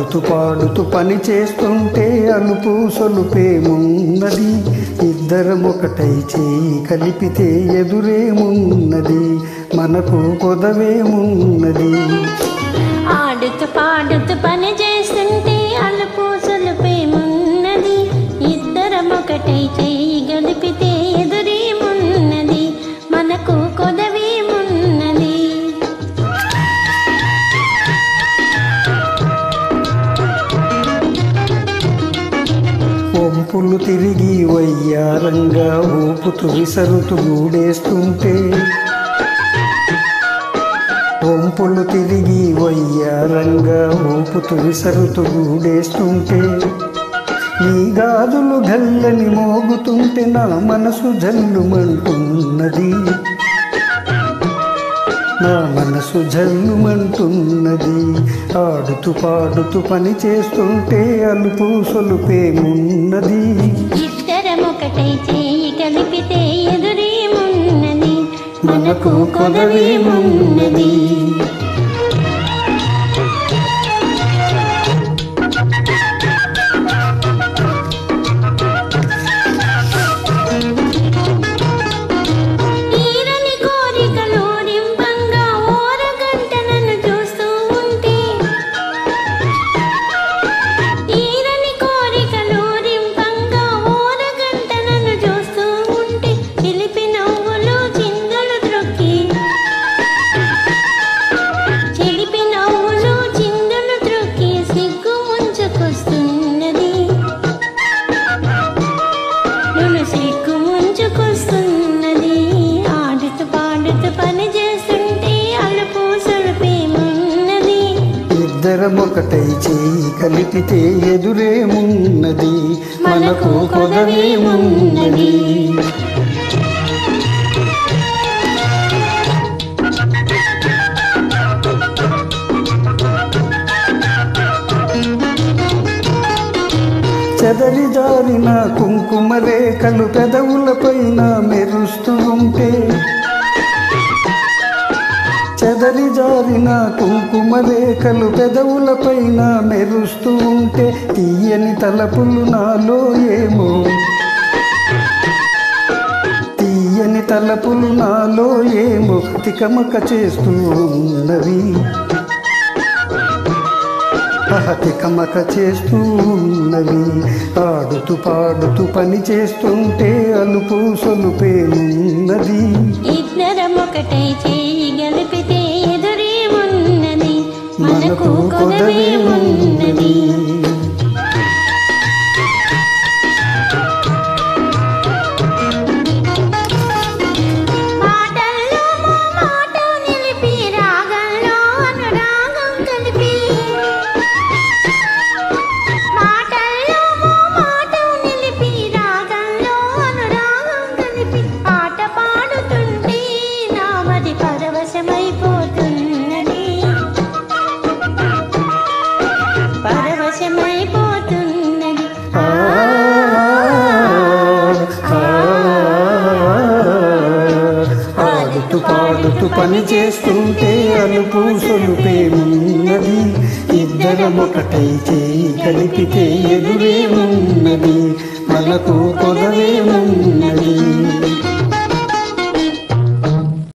ఆడుతూ పాడుతూ పని చేస్తుంటే అలుపు సొలుపేమున్నది, ఇద్దరం ఒకటై చేయి కలిపితే ఎదురేమున్నది, మనకు కొదవేమున్నది. ఆడుతూ పాడుతూ పని చేస్తుంటే అలుపు సొలుపేమున్నది, ఇద్దరం ఒకటై చేయి కలిపితే ఎదురేమున్నది, మనకు కొదవేమున్నది. వంపులు తిరిగి వయ్యారంగా ఊపుతూ విసరుతూ గూడేస్తుంటే, వంపులు తిరిగి వయ్యారంగా ఊపుతూ విసరుతూ గూడేస్తుంటే, నీ గాజులు గల్లని మోగుతుంటే నా మనసు జల్లుమంటున్నది, నా మనసు జల్లుమంటున్నది. ఆడుతూ పాడుతూ పని చేస్తుంటే అలుపు సొలుపేమున్నది, ఇద్దరం ఒకటై చేయి కలిపితే ఎదురేమున్నది, మనకు కొదవేమున్నది. ఇద్దరం ఒకటై చేయి కలిపితే ఎదురేమున్నది, మనకు కొదవేమున్నది. చెదరి జారిన కుంకుమ రేఖలు పెదవులపైన మెరుస్తూ ఉంటే, చెదరి జారిన కుంకుమ రేఖలు పెదవులపైన మెరుస్తూ ఉంటే, తీయని తలపులు నాలో ఏమో, తీయని తలపులు నాలో ఏమో తికమక చేస్తూ ఉన్నవి, తికమక చేస్తూ ఉన్నవి. ఆడుతూ పాడుతూ పని చేస్తుంటే అలుపు సొలుపేమున్నది, ఇద్దరం ఒకటై చేయి కలిపితే ఎదురేమున్నది, మనకు కొదవేమున్నది. ఆడుతూ పాడుతూ పని చేస్తుంటే అలుపు సొలుపేమున్నది, ఇద్దరం ఒకటై చేయి కలిపితే ఎదురేమున్నది, మనకు కొదవేమున్నది.